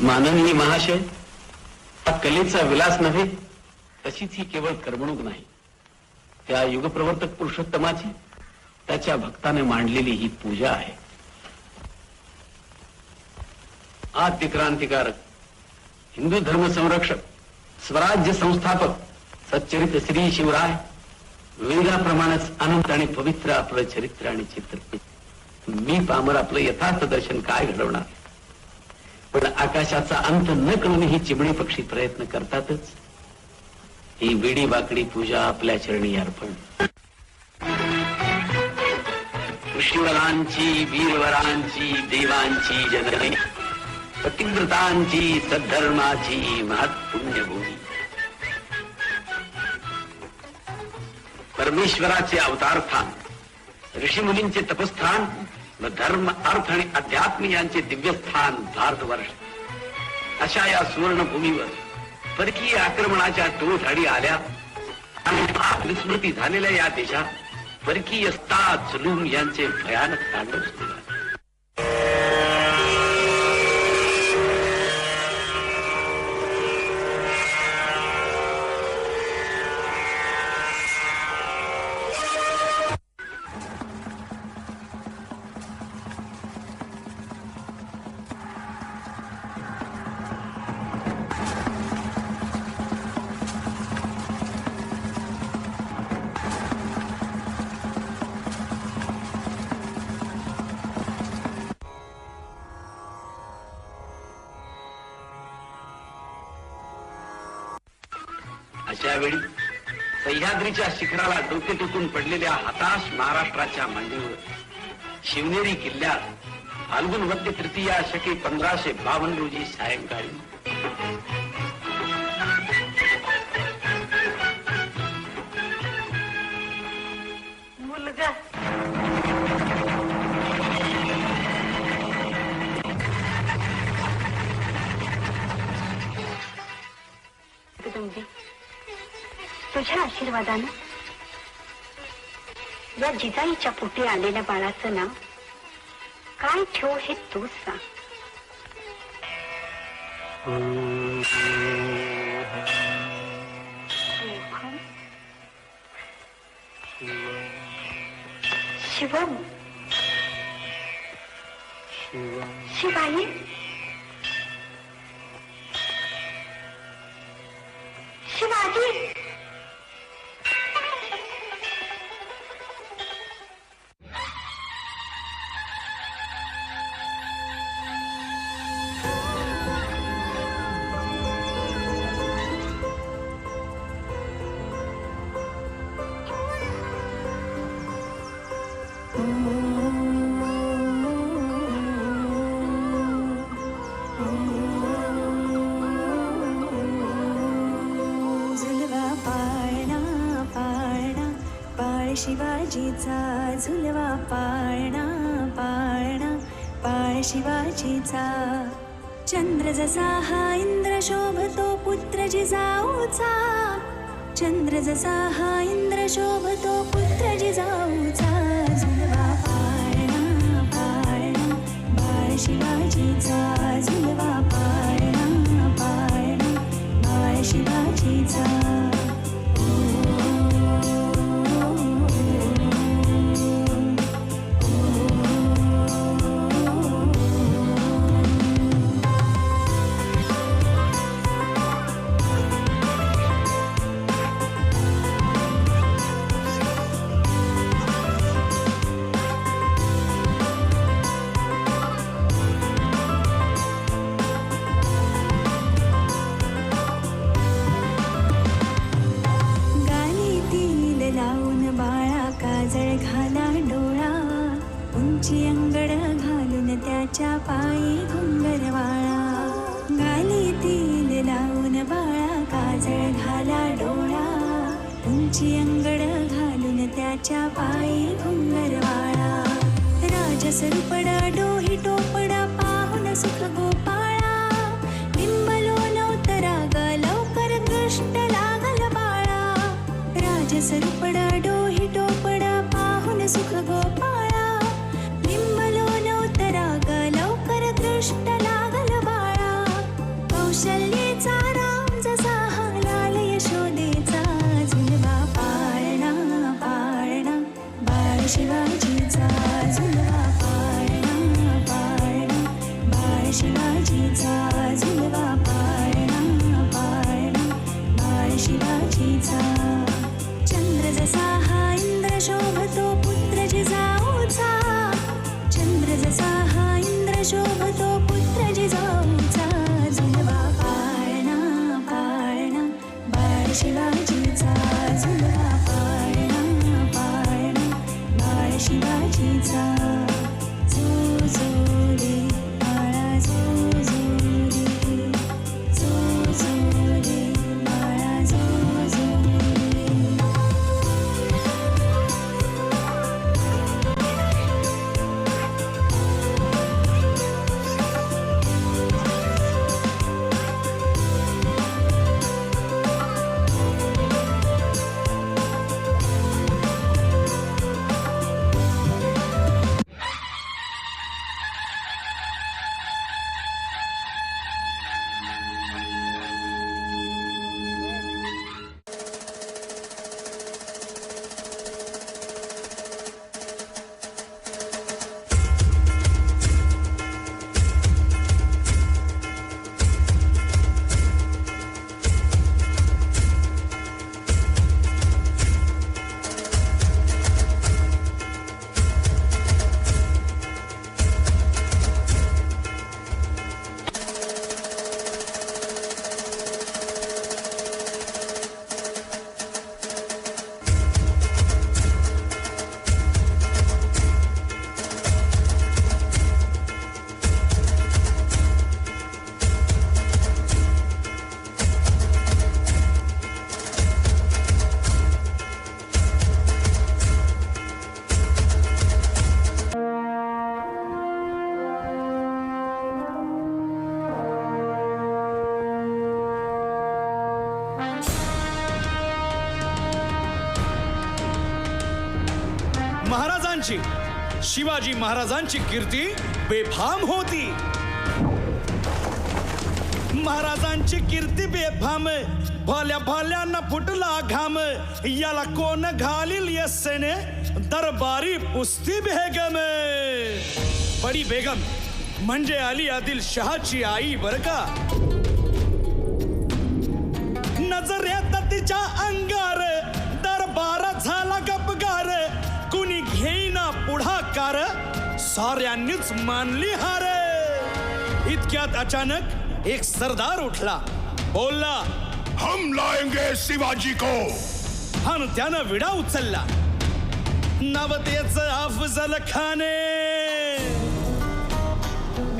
माननीय महाशय, हा कलेचा विलास नव्हे, तशीच ही केवळ करमणूक नाही. त्या युगप्रवर्तक पुरुषोत्तमाची त्याच्या भक्ताने मांडलेली ही पूजा आहे. आद्य क्रांतिकारक, हिंदू धर्म संरक्षक, स्वराज्य संस्थापक, सच्चरित श्री शिवराय, वेदाप्रमाणेच अनंत आणि पवित्र आपलं चरित्र आणि चित्र. मी पामर आपलं यथार्थ दर्शन काय घडवणार, पण आकाशाचा अंत न कळून ही चिमणी पक्षी प्रयत्न करतातच. ही वेडी बाकडी पूजा आपल्या चरणी अर्पण. ऋषीवरांची, वीरवरांची, देवांची जननी, पतिव्रतांची, सद्धर्माची महत्पुण्यभूमी, परमेश्वराचे अवतारस्थान, ऋषीमुनींचे तपस्थान व धर्म, अर्थ आणि अध्यात्म यांचे दिव्यस्थान भारतवर्ष. अशा या सुवर्णभूमीवर परकीय आक्रमणाच्या टोळधाडी आल्या आणि विस्मृती झालेल्या या देशात परकीय स्तात, जुलूम यांचे भयानक तांडव सुरू झाले. अशा वेळी सह्याद्रीच्या शिखराला डोके टेकून पडलेल्या हताश महाराष्ट्राच्या मांडीवर शिवनेरी किल्ल्यात फाल्गुन वद्य तृतीया शके 1552 रोजी सायंकाळी मुलगा तुझ्या आशीर्वादानं या जिजाईच्या पोटी आलेल्या बाळाचं नाव काय ठेवू हे तूच सांग. शिवम, शिवाई, शिवाजी. शिवाजीचा झुलवा पाळणा पाळणा पाळ शिवाजीचा. चंद्र जसा हा इंद्र शोभतो पुत्र जिजाऊचा. चंद्र जसा हा इंद्र शोभतो पुत्र जिजाऊचा. झुलवा पाळणा पाळणा बाळ शिवाजीचा. झुलवा पाळणा पाळणा बाळ शिवाजीचा. त्याच्या पायी घुंगरवाळा. गाली तेल लावून बाळा काजळ घाला डोळा. उंची अंगड घालून त्याच्या पायी घुंगरवाळा. राजसरुपडा डोही टोपडा पाहून सुख गोपाळा. बिंबलो नवतरा ग लवकर दृष्ट लागल बाळा. राजसरुपडा डोही टोपडा पाहून सुख गोपाळा. बिंबलो नवतरा ग लवकर दृष्ट लागल बाळा. शिवाजीचा झुलवा पाळणा पाळणा बाळ शिवाजीचा. चंद्र जसा हा इंद्र शोभतो पुत्र जिजाऊचा. चंद्र जसा हा इंद्र शोभतो पुत्र जिजाऊचा. झुलवा पाळणा पाळणा बाळ शिवाजीचा. झुलवा पाळणा पाळणा बाळ शिवाजीचा. जो जो रे बाळा जो जो रे. जो जो रे बाळा जो जो रे. महाराजांची शिवाजी महाराजांची कीर्ती बेफाम होती. महाराजांची कीर्ती बेफाम भल्या भल्यांना फुटला घाम. याला कोण घालील यस्सेने दरबारी पुस्ती बेगम. बडी बेगम म्हणजे अली आदिल शहाची आई बर का. नजरेत तिच्या अंगार दरबार झाला गपगार. कुणी घेईना पुढाकार साऱ्यांनीच मानली हार. इतक्यात अचानक एक सरदार उठला बोलला हम लाएंगे शिवाजी को. आणि त्यानं विडा उचलला. नवतेच अफजल खाने.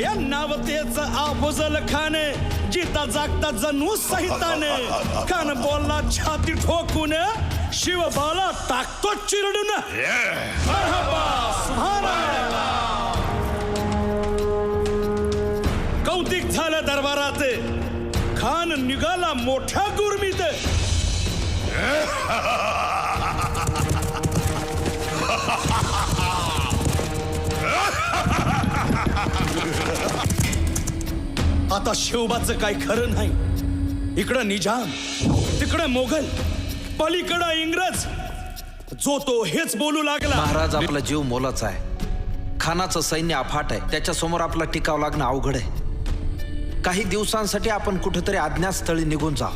या नवतेच अफजल खाने जिता जागता जणू सहिताने. कान बोलला छाती ठोकून शिवबाला टाकतो चिरडून. मरहबा, सुभानअल्लाह. कौतिक झालं दरबारात. खान निघाला मोठ्या गुरमीत. आता शिवबाचं काय खरं नाही. इकडं निजाम तिकडं मोगल पलीकडं इंग्रज. जो तो हेच बोलू लागला. महाराज आपला जीव मोलाचा आहे. खानाचं सैन्य अफाट आहे. त्याच्या समोर आपला टिकाव लागणं अवघड आहे. काही दिवसांसाठी आपण कुठेतरी अज्ञातस्थळी निघून जाऊ.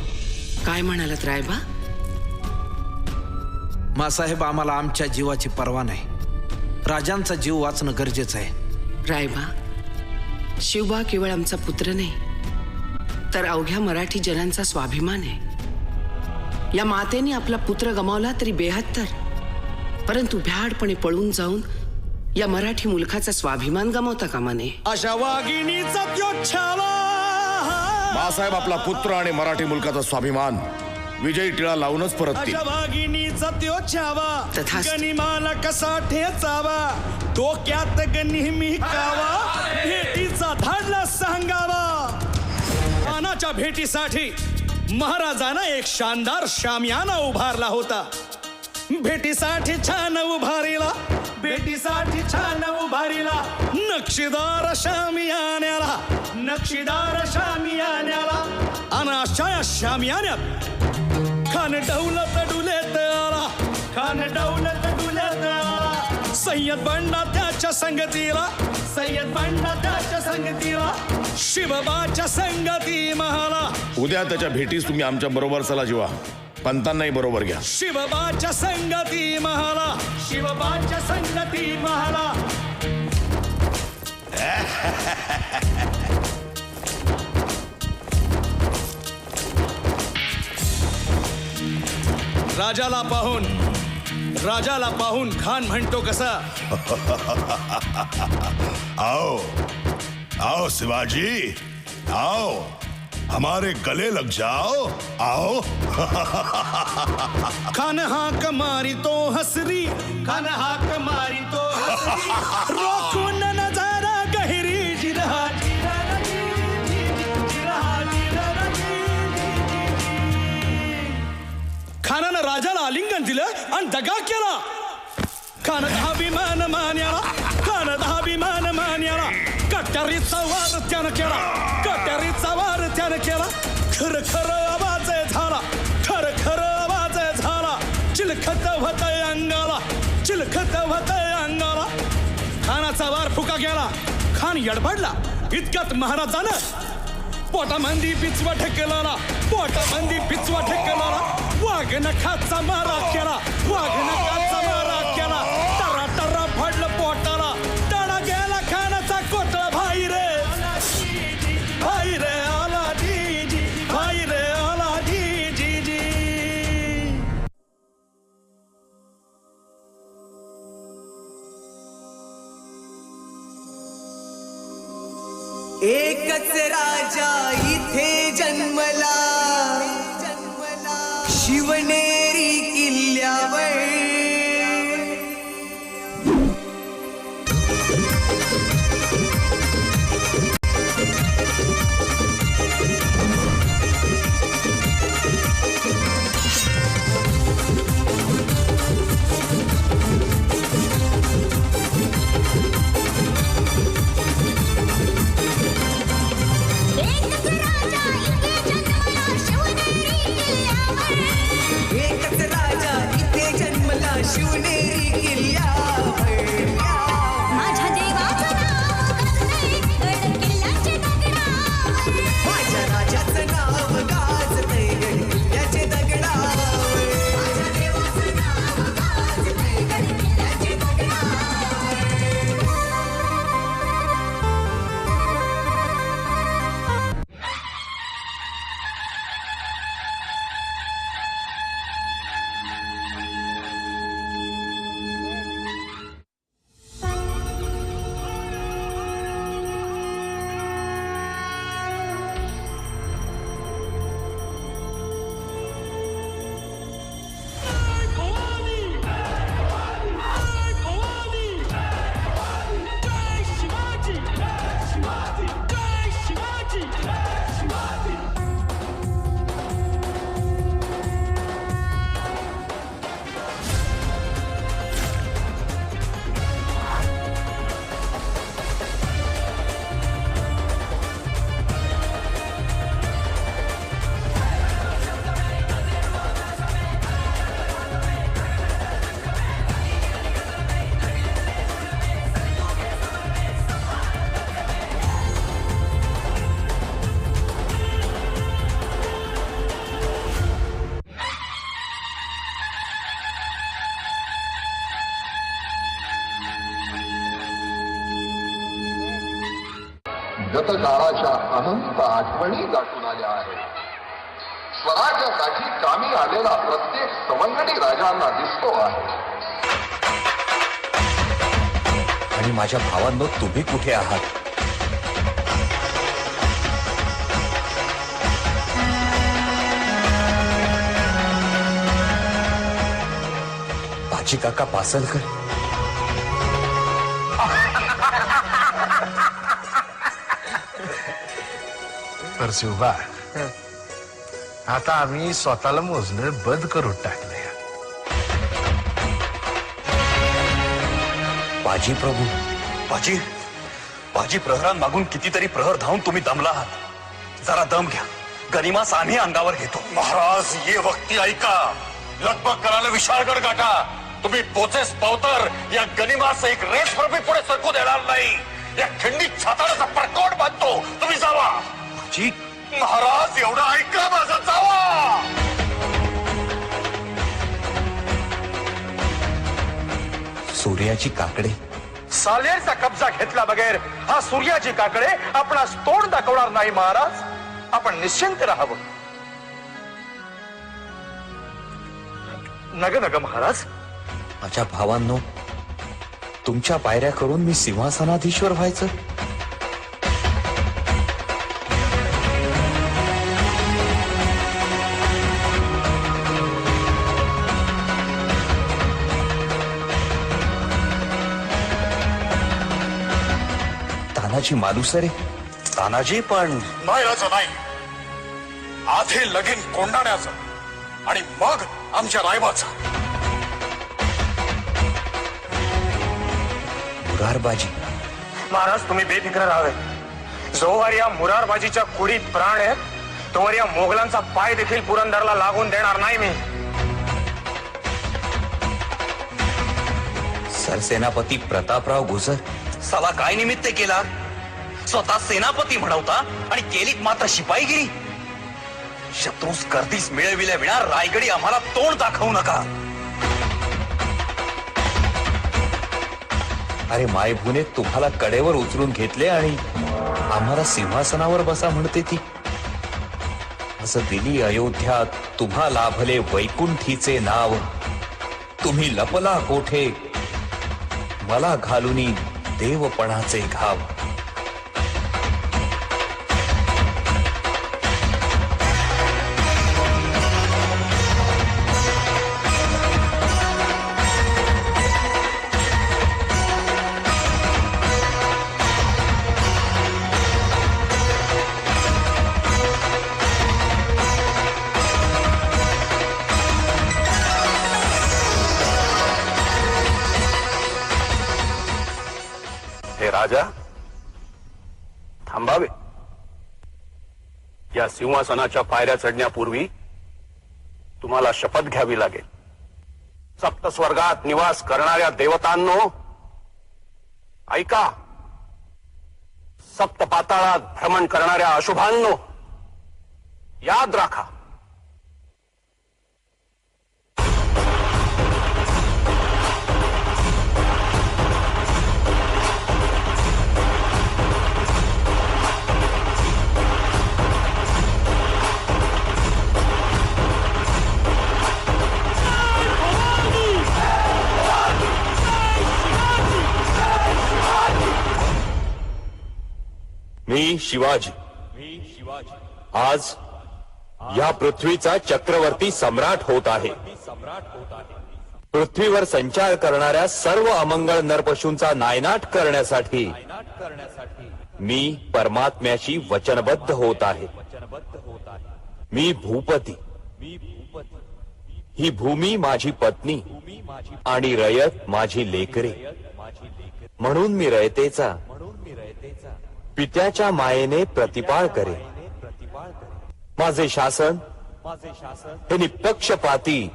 काय म्हणालात रायबा? मासाहेब आम्हाला आमच्या जीवाची पर्वा नाही. राजांचा जीव वाचणं गरजेचं आहे. रायबा, शिवबा केवळ आमचा पुत्र नाही तर अवघ्या मराठी जनांचा स्वाभिमान आहे. या मातेने आपला पुत्र गमावला तरी 72, परंतु भ्याडपणे पळून जाऊन या मराठी मुलखाचा स्वाभिमान गमावता कामा नये. अशा वाघिणीचा त्यो छावा. बाळासाहेब आपला पुत्र आणि मराठी मुलकाचा स्वाभिमान विजयी टिळा लावूनच परततील. अशा वाघिणीचा त्यो छावा. तथास्तु. गनिमाला कसा ठेचावा. डोक्यात नेहमी कावा. भेटीचा धाडला सांगावा. खानाच्या भेटीसाठी महाराजांना एक शानदार शामियाना उभारला होता. भेटीसाठी छान उभारीला. भेटीसाठी छान उभारीला. नक्षीदार शामियान्याला. नक्षीदार शामियान्याला. आणि अशा या शामियान्यात खान डौलत डुलेत आला. खान डौलत डुलेत आला. सय्यद बंडा त्याच्या संगतीला, सय्यद बंडा त्याच्या संगतीला, शिवबाच्या संगती महाला. उद्या त्याच्या भेटीस तुम्ही आमच्या बरोबर चला जीवा, पंतांनाही बरोबर घ्या. शिवबाच्या संगती महाला, शिवबाच्या संगती महाला. राजाला पाहून खान म्हणतो कसा, आओ आओ शिवाजी, आओ हमारे गले लग जाओ, आओ. खान हाक मारी तो हसरी, खान हाक मारी तो हसरी, रोखून नजारा गहिरी, जिरहा जिरहा जिरहा जिरहा. खानानं राजाला आलिंगन दिलं आणि दगा केला. खानात अभिमान मान्याला, खानात अभिमान मान्याला, कट्यारीचा वार त्यानं केला, कट्यारीचा वार त्यानं केला. खर खर आवाज झाला, खर खर आवाज झाला, चिलखत होतय अंगाला, चिलखत होतय अंगाला. खानाचा वार फुका गेला, खान यडबडला. इतक्यात महाराजानं पोटामंदी पिचवा ठेकेला, पोटामंदी पिचवा ठेकेला. वाघ नखाचा मारा केला, वाघ नखाचा मारा केला. टरा टरा फडलं पोटाला, टळा गेला खानाचा कोटळा. भाई रे भाई रे आला जी, भाई रे आला जी. एकच राजा इथे जन्मला, शिवनेरी किल्ल्यावर. एकच राजा इथे जन्मला, शिवनेरी किल्ल्यावर. माझ्या देवाचं नाव गाजतंय गड किल्ल्याचे दगडावर. माझ्या राजाचं नाव गाजतंय गड किल्ल्याचे दगडावर. माझ्या देवाचं नाव गाजतंय गड किल्ल्याचे दगडावर. गतकाळाच्या अनंत आठवणी दाटून आल्या आहेत. स्वराज्यासाठी कामी आलेला प्रत्येक सवंगडी राजांना दिसतो आहे. आणि माझ्या भावांनो, तुम्ही कुठे आहात? बाजी काका पासलकर, तर शिवबा, आता आम्ही स्वतःला मोजणं बंद करून टाकलंय. बाजी प्रभू, बाजी बाजी प्रहरांमागून कितीतरी प्रहर धावून तुम्ही दमला आहात. जरा दम घ्या, गनिमास आम्ही अंगावर घेतो. महाराज ये वक्ती ऐका, लगबग करायला विशाळगड गाठा. तुम्ही पोचेस पावतर या गनिमाचं एक रेस मी पुढे सरकू देणार नाही. या खंडीत छाताडाचा परकोट बांधतो. तुम्ही जावा. महाराज एवढं ऐका माझं, जावा. सूर्याची काकडे सालेरचा कब्जा घेतला बगैर हा सूर्याची काकडे आपणास तोंड दाखवणार नाही महाराज. आपण निश्चिंत राहावं. नग नग महाराज. माझ्या भावांनो, तुमच्या पायऱ्या करून मी सिंहासनाधीश्वर व्हायचं? तानाजी मालुसरे, तानाजी पण नाही राजा नाही. आधी लगीन कोंडाण्याचं आणि मग आमच्या रायबाचा. मुरारबाजी. महाराज तुम्ही बेफिक्र राहावे. जोवर या मुरारबाजीच्या कुडीत प्राण आहेत तोवर या मोगलांचा पाय देखील पुरंदरला लागून देणार नाही मी. सरसेनापती प्रतापराव गुजर साला काय निमित्त केला? स्वतः सेनापती म्हणवता आणि केलीत मात्र शिपाईगिरी. शत्रूस गर्दीस मिळविल्या विना रायगडी आम्हाला तोंड दाखवू नका. अरे मायभूने तुम्हाला कडेवर उचलून घेतले आणि आम्हाला सिंहासनावर बसा म्हणते ती. असं दिली अयोध्या तुम्हा लाभले वैकुंठीचे नाव. तुम्ही लपला कोठे मला घालुनी देवपणाचे घाव. हे राजा थांबावे. या सिंहासनाच्या पायऱ्या चढण्यापूर्वी तुम्हाला शपथ घ्यावी लागेल. सप्त स्वर्गात निवास करणाऱ्या देवतांनो ऐका. सप्त पाताळात भ्रमण करणाऱ्या अशुभांनो याद राखा. मी शिवाजी आज या पृथ्वीचा चक्रवर्ती सम्राट होत आहे. पृथ्वीवर संचार करणाऱ्या सर्व अमंगळ नरपशूंचा नायनाट करण्यासाठी मी परमात्म्याशी वचनबद्ध होत आहे. मी भूपती. ही भूमी माझी पत्नी आणि रयत माझी लेकरे. म्हणून मी रयतेचा पित्याच्या मायेने प्रतिपाळ करे. माझे शासन हे निपक्षपाती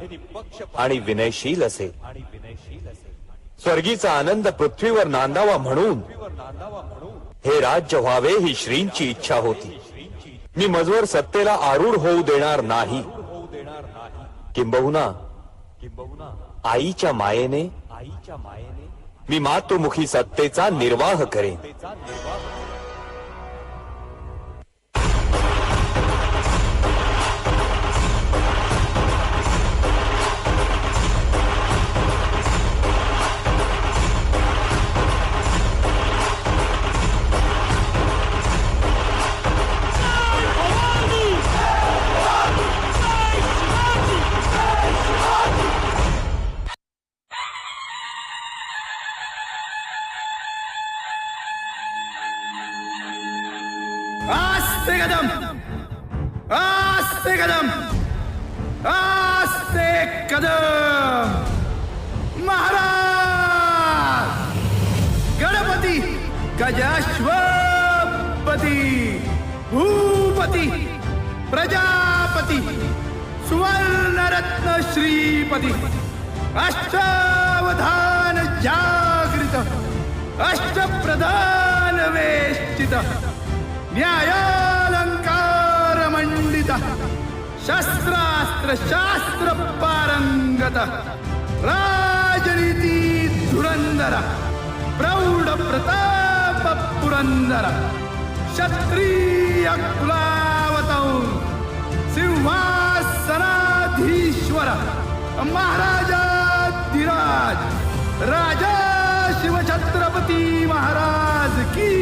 आणि विनयशील असेल. स्वर्गीचा आनंद पृथ्वीवर नांदावा म्हणून हे राज्य व्हावे ही श्रींची इच्छा होती. मी मजवर सत्तेला आरूढ होऊ देणार नाही. किंबहुना आईच्या मायेने मी मातृमुखी सत्तेचा निर्वाह करेन. आस्ते कदम, आस्ते कदम, आस्ते कदम. महाराज गणपती गजाश्वपती भूपती प्रजापती सुवर्णरत्न श्रीपती अष्टावधान जागृत अष्टप्रधान वेष्टित न्यायालंकार मंडित शस्त्रास्त्र शास्त्र पारंगत राजनीती धुरंधर प्रौढ प्रताप पुरंदर क्षत्रिय कुलावतौ सिंहासनाधीश्वर महाराजाधिराज राजा शिवछत्रपती महाराज की